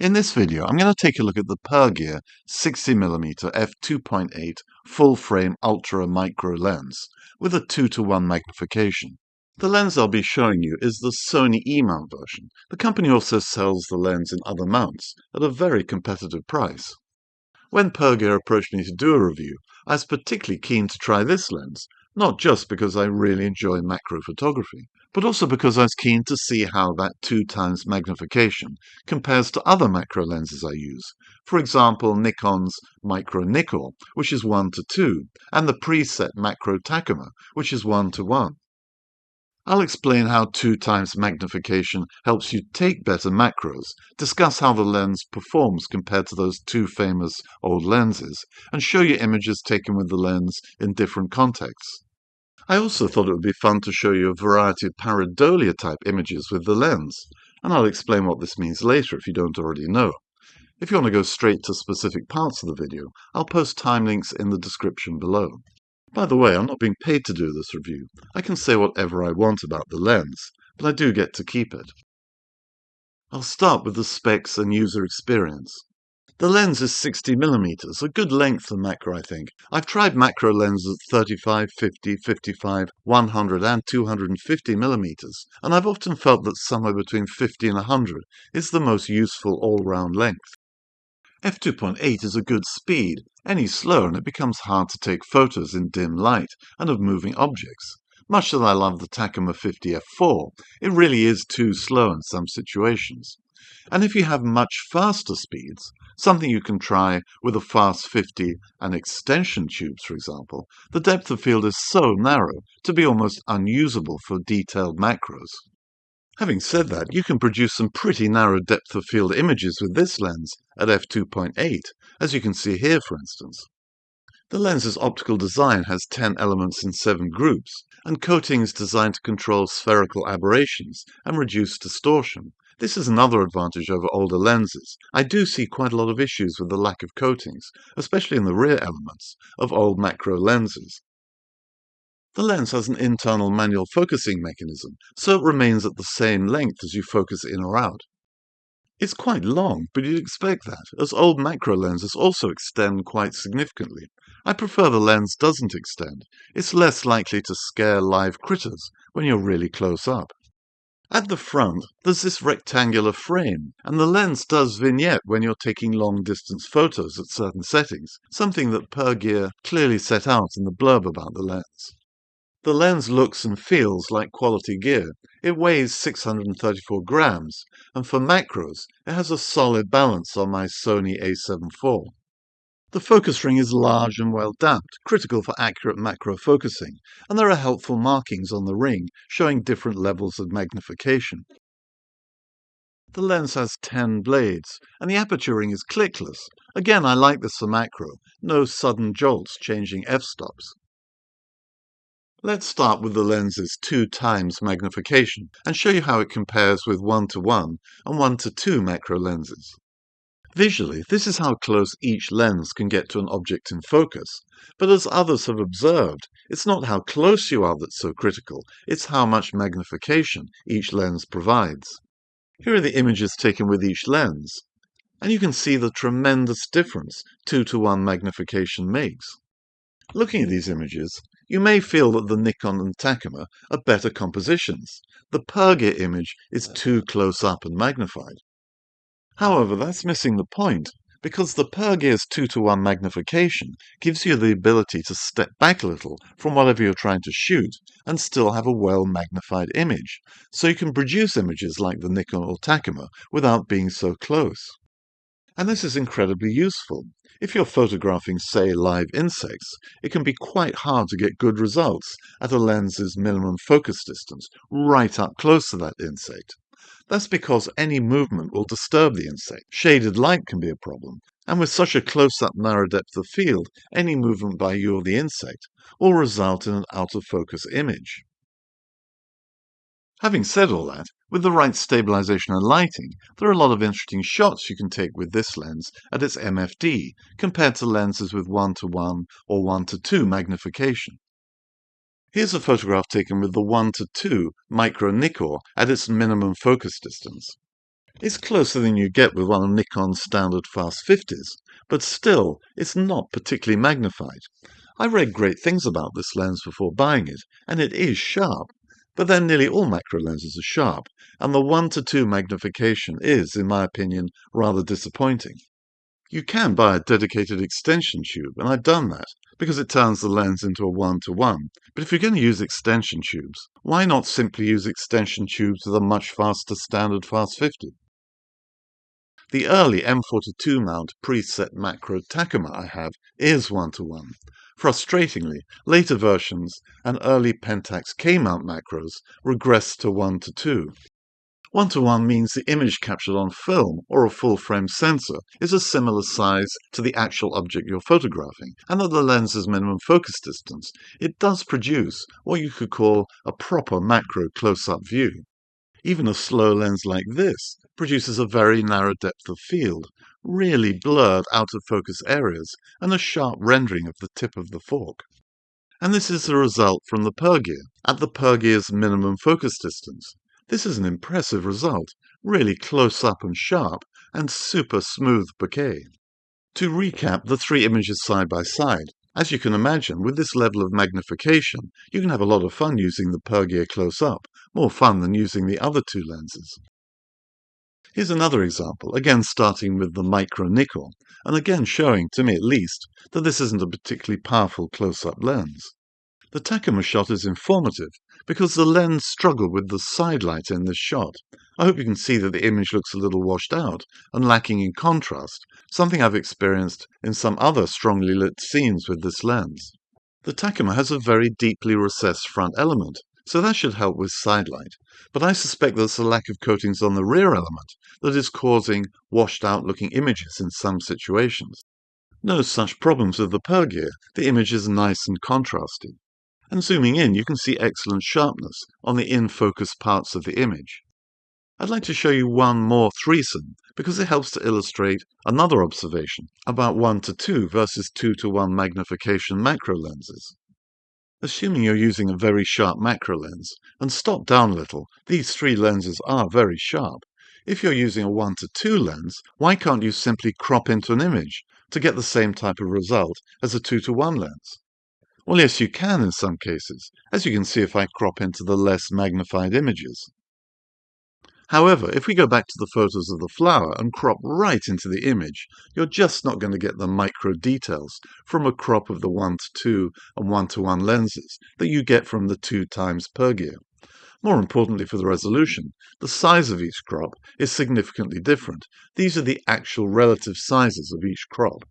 In this video, I'm going to take a look at the Pergear 60mm f2.8 full-frame ultra-micro lens with a 2:1 magnification. The lens I'll be showing you is the Sony E-mount version. The company also sells the lens in other mounts at a very competitive price. When Pergear approached me to do a review, I was particularly keen to try this lens, not just because I really enjoy macro photography, but also because I was keen to see how that 2x magnification compares to other macro lenses I use. For example, Nikon's Micro Nickel, which is 1:2, and the preset Macro Takuma, which is 1:1. I'll explain how 2x magnification helps you take better macros, discuss how the lens performs compared to those two famous old lenses, and show you images taken with the lens in different contexts. I also thought it would be fun to show you a variety of pareidolia type images with the lens, and I'll explain what this means later if you don't already know. If you want to go straight to specific parts of the video, I'll post time links in the description below. By the way, I'm not being paid to do this review. I can say whatever I want about the lens, but I do get to keep it. I'll start with the specs and user experience. The lens is 60mm, a good length for macro, I think. I've tried macro lenses at 35, 50, 55, 100 and 250mm, and I've often felt that somewhere between 50 and 100 is the most useful all-round length. f2.8 is a good speed. Any slower and it becomes hard to take photos in dim light and of moving objects. Much as I love the Takuma 50 f4, it really is too slow in some situations. And if you have much faster speeds, something you can try with a fast 50 and extension tubes, for example, the depth of field is so narrow to be almost unusable for detailed macros. Having said that, you can produce some pretty narrow depth of field images with this lens at f2.8, as you can see here for instance. The lens's optical design has 10 elements in 7 groups, and coatings designed to control spherical aberrations and reduce distortion. This is another advantage over older lenses. I do see quite a lot of issues with the lack of coatings, especially in the rear elements, of old macro lenses. The lens has an internal manual focusing mechanism, so it remains at the same length as you focus in or out. It's quite long, but you'd expect that, as old macro lenses also extend quite significantly. I prefer the lens doesn't extend. It's less likely to scare live critters when you're really close up. At the front, there's this rectangular frame, and the lens does vignette when you're taking long-distance photos at certain settings, something that Pergear clearly set out in the blurb about the lens. The lens looks and feels like quality gear. It weighs 634 grams, and for macros, it has a solid balance on my Sony a7 IV. The focus ring is large and well damped, critical for accurate macro focusing, and there are helpful markings on the ring showing different levels of magnification. The lens has 10 blades, and the aperture ring is clickless. Again, I like this for macro. No sudden jolts changing f-stops. Let's start with the lens's 2x magnification and show you how it compares with 1:1 and 1:2 macro lenses. Visually, this is how close each lens can get to an object in focus, but as others have observed, it's not how close you are that's so critical, it's how much magnification each lens provides. Here are the images taken with each lens, and you can see the tremendous difference 2:1 magnification makes. Looking at these images, you may feel that the Nikon and Takuma are better compositions. The Pergear image is too close up and magnified. However, that's missing the point, because the Pergear's 2:1 magnification gives you the ability to step back a little from whatever you're trying to shoot and still have a well-magnified image, so you can produce images like the Nikon or Takuma without being so close. And this is incredibly useful. If you're photographing, say, live insects, it can be quite hard to get good results at a lens's minimum focus distance, right up close to that insect. That's because any movement will disturb the insect. Shaded light can be a problem, and with such a close-up narrow depth of field, any movement by you or the insect will result in an out-of-focus image. Having said all that, with the right stabilization and lighting, there are a lot of interesting shots you can take with this lens at its MFD, compared to lenses with 1:1 or 1:2 magnification. Here's a photograph taken with the 1:2 Micro Nickel at its minimum focus distance. It's closer than you get with one of Nikon's standard fast 50s, but still, it's not particularly magnified. I read great things about this lens before buying it, and it is sharp. But then nearly all macro lenses are sharp, and the 1 to 2 magnification is, in my opinion, rather disappointing. You can buy a dedicated extension tube, and I've done that, because it turns the lens into a 1 to 1. But if you're going to use extension tubes, why not simply use extension tubes with a much faster standard fast 50? The early M42 mount preset macro Takuma I have is 1 to 1. Frustratingly, later versions and early Pentax K-mount macros regress to 1 to 2. 1 to 1 means the image captured on film or a full-frame sensor is a similar size to the actual object you're photographing, and at the lens's minimum focus distance, it does produce what you could call a proper macro close-up view. Even a slow lens like this produces a very narrow depth of field, really blurred out-of-focus areas, and a sharp rendering of the tip of the fork. And this is the result from the Pergear, at the Pergear's minimum focus distance. This is an impressive result, really close up and sharp, and super smooth bokeh. To recap the three images side by side, as you can imagine, with this level of magnification, you can have a lot of fun using the Pergear close up, more fun than using the other two lenses. Here's another example, again starting with the micro nickel, and again showing, to me at least, that this isn't a particularly powerful close-up lens. The Takuma shot is informative because the lens struggled with the side light in this shot. I hope you can see that the image looks a little washed out and lacking in contrast, something I've experienced in some other strongly lit scenes with this lens. The Takuma has a very deeply recessed front element, so that should help with side light, but I suspect there's a lack of coatings on the rear element that is causing washed out looking images in some situations. No such problems with the Pergear, the image is nice and contrasty. And zooming in, you can see excellent sharpness on the in-focus parts of the image. I'd like to show you one more threesome because it helps to illustrate another observation about 1 to 2 versus 2 to 1 magnification macro lenses. Assuming you're using a very sharp macro lens, and stop down a little, these three lenses are very sharp. If you're using a 1 to 2 lens, why can't you simply crop into an image to get the same type of result as a 2 to 1 lens? Well, yes, you can in some cases, as you can see if I crop into the less magnified images. However, if we go back to the photos of the flower and crop right into the image, you're just not going to get the micro details from a crop of the 1 to 2 and 1 to 1 lenses that you get from the 2 times Pergear. More importantly for the resolution, the size of each crop is significantly different. These are the actual relative sizes of each crop.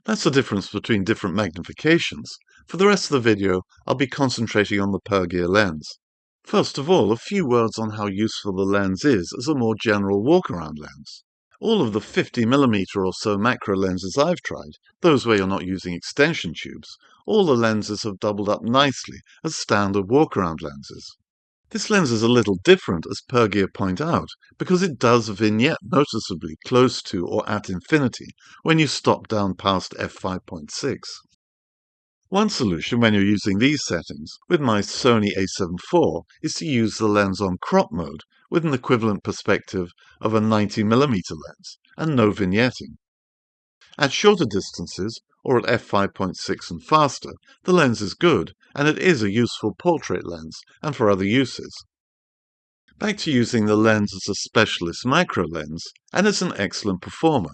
That's the difference between different magnifications. For the rest of the video, I'll be concentrating on the Pergear lens. First of all, a few words on how useful the lens is as a more general walk-around lens. All of the 50mm or so macro lenses I've tried, those where you're not using extension tubes, all the lenses have doubled up nicely as standard walk-around lenses. This lens is a little different, as Pergear point out, because it does vignette noticeably close to or at infinity when you stop down past f5.6. One solution when you're using these settings with my Sony a7 IV is to use the lens on crop mode with an equivalent perspective of a 90mm lens and no vignetting. At shorter distances, or at f5.6 and faster, the lens is good, and it is a useful portrait lens and for other uses. Back to using the lens as a specialist macro lens, and it's an excellent performer.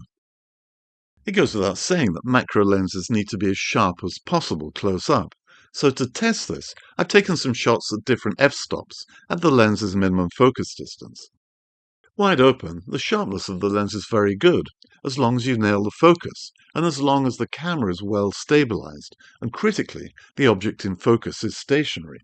It goes without saying that macro lenses need to be as sharp as possible close up, so to test this, I've taken some shots at different f-stops at the lens's minimum focus distance. Wide open, the sharpness of the lens is very good, as long as you nail the focus, and as long as the camera is well stabilized, and critically, the object in focus is stationary.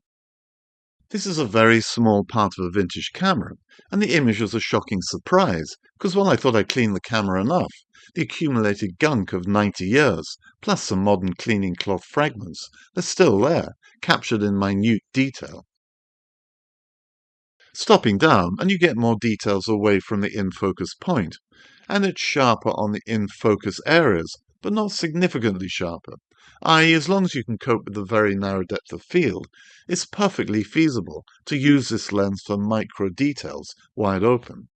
This is a very small part of a vintage camera, and the image was a shocking surprise, because while I thought I'd cleaned the camera enough, the accumulated gunk of 90 years, plus some modern cleaning cloth fragments, are still there, captured in minute detail. Stopping down, and you get more details away from the in-focus point, and it's sharper on the in-focus areas, but not significantly sharper, i.e. as long as you can cope with the very narrow depth of field, it's perfectly feasible to use this lens for micro details wide open.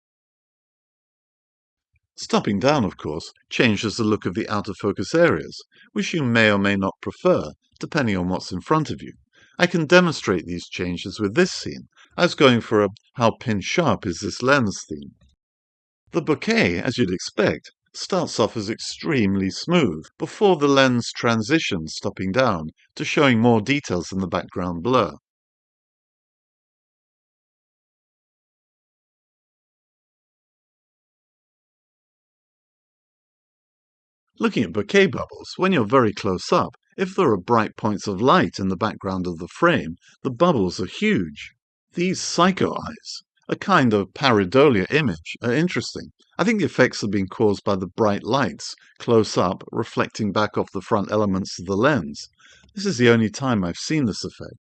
Stopping down, of course, changes the look of the outer focus areas, which you may or may not prefer, depending on what's in front of you. I can demonstrate these changes with this scene. I was going for a "how pin sharp is this lens" theme. The bokeh, as you'd expect, starts off as extremely smooth, before the lens transitions stopping down to showing more details in the background blur. Looking at bokeh bubbles, when you're very close up, if there are bright points of light in the background of the frame, the bubbles are huge. These psycho eyes, a kind of pareidolia image, are interesting. I think the effects have been caused by the bright lights, close up, reflecting back off the front elements of the lens. This is the only time I've seen this effect.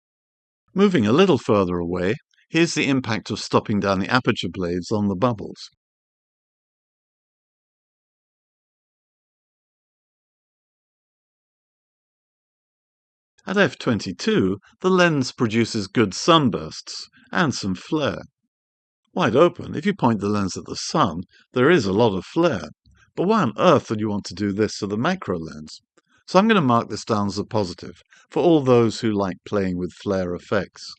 Moving a little further away, here's the impact of stopping down the aperture blades on the bubbles. At f22, the lens produces good sunbursts and some flare. Wide open, if you point the lens at the sun, there is a lot of flare. But why on earth would you want to do this to the macro lens? So I'm going to mark this down as a positive for all those who like playing with flare effects.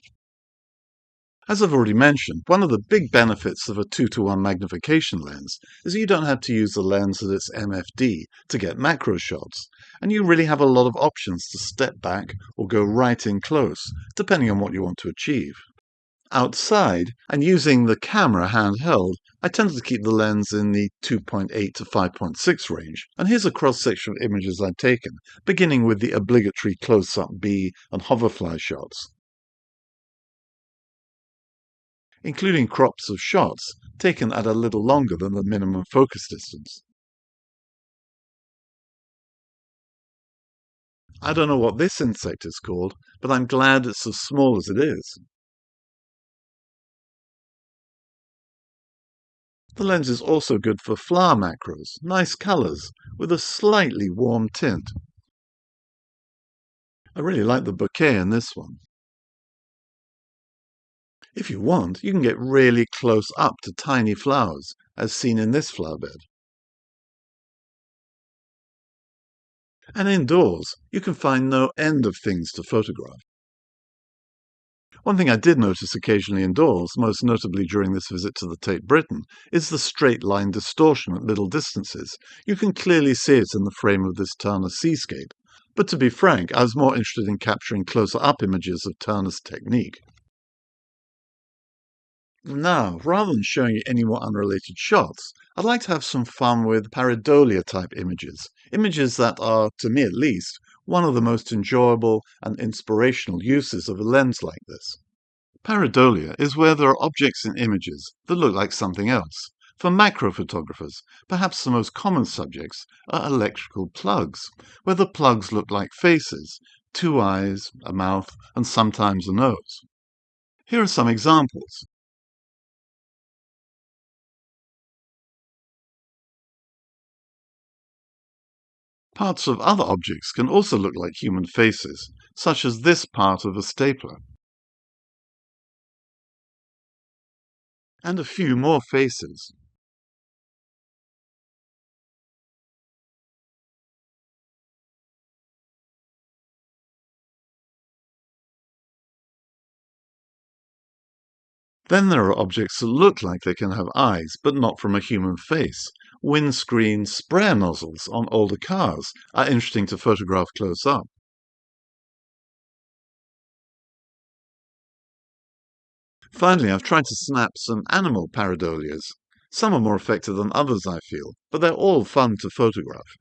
As I've already mentioned, one of the big benefits of a 2:1 magnification lens is that you don't have to use the lens at its MFD to get macro shots, and you really have a lot of options to step back or go right in close, depending on what you want to achieve. Outside, and using the camera handheld, I tend to keep the lens in the 2.8 to 5.6 range, and here's a cross-section of images I've taken, beginning with the obligatory close-up bee and hoverfly shots, including crops of shots taken at a little longer than the minimum focus distance. I don't know what this insect is called, but I'm glad it's as small as it is. The lens is also good for flower macros, nice colours, with a slightly warm tint. I really like the bouquet in this one. If you want, you can get really close up to tiny flowers, as seen in this flower bed. And indoors, you can find no end of things to photograph. One thing I did notice occasionally indoors, most notably during this visit to the Tate Britain, is the straight line distortion at middle distances. You can clearly see it in the frame of this Turner seascape. But to be frank, I was more interested in capturing closer-up images of Turner's technique. Now, rather than showing you any more unrelated shots, I'd like to have some fun with pareidolia type images, images that are, to me at least, one of the most enjoyable and inspirational uses of a lens like this. Pareidolia is where there are objects in images that look like something else. For macro photographers, perhaps the most common subjects are electrical plugs, where the plugs look like faces, two eyes, a mouth, and sometimes a nose. Here are some examples. Parts of other objects can also look like human faces, such as this part of a stapler. And a few more faces. Then there are objects that look like they can have eyes, but not from a human face. Windscreen sprayer nozzles on older cars are interesting to photograph close up. Finally, I've tried to snap some animal pareidolias. Some are more effective than others, I feel, but they're all fun to photograph.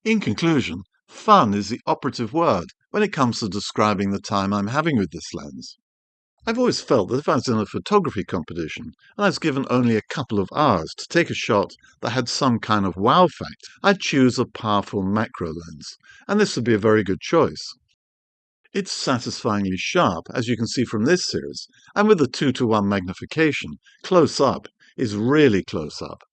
In conclusion, fun is the operative word when it comes to describing the time I'm having with this lens. I've always felt that if I was in a photography competition and I was given only a couple of hours to take a shot that had some kind of wow factor, I'd choose a powerful macro lens, and this would be a very good choice. It's satisfyingly sharp, as you can see from this series, and with the 2:1 magnification, close up is really close up.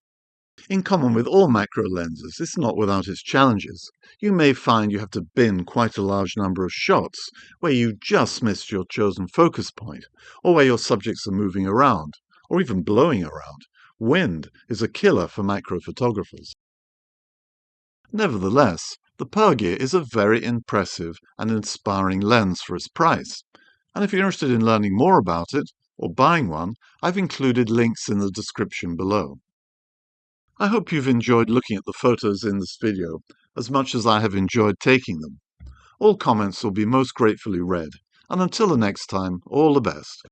In common with all macro lenses, it's not without its challenges. You may find you have to bin quite a large number of shots where you just missed your chosen focus point, or where your subjects are moving around, or even blowing around. Wind is a killer for macro photographers. Nevertheless, the Pergear is a very impressive and inspiring lens for its price. And if you're interested in learning more about it, or buying one, I've included links in the description below. I hope you've enjoyed looking at the photos in this video as much as I have enjoyed taking them. All comments will be most gratefully read, and until the next time, all the best.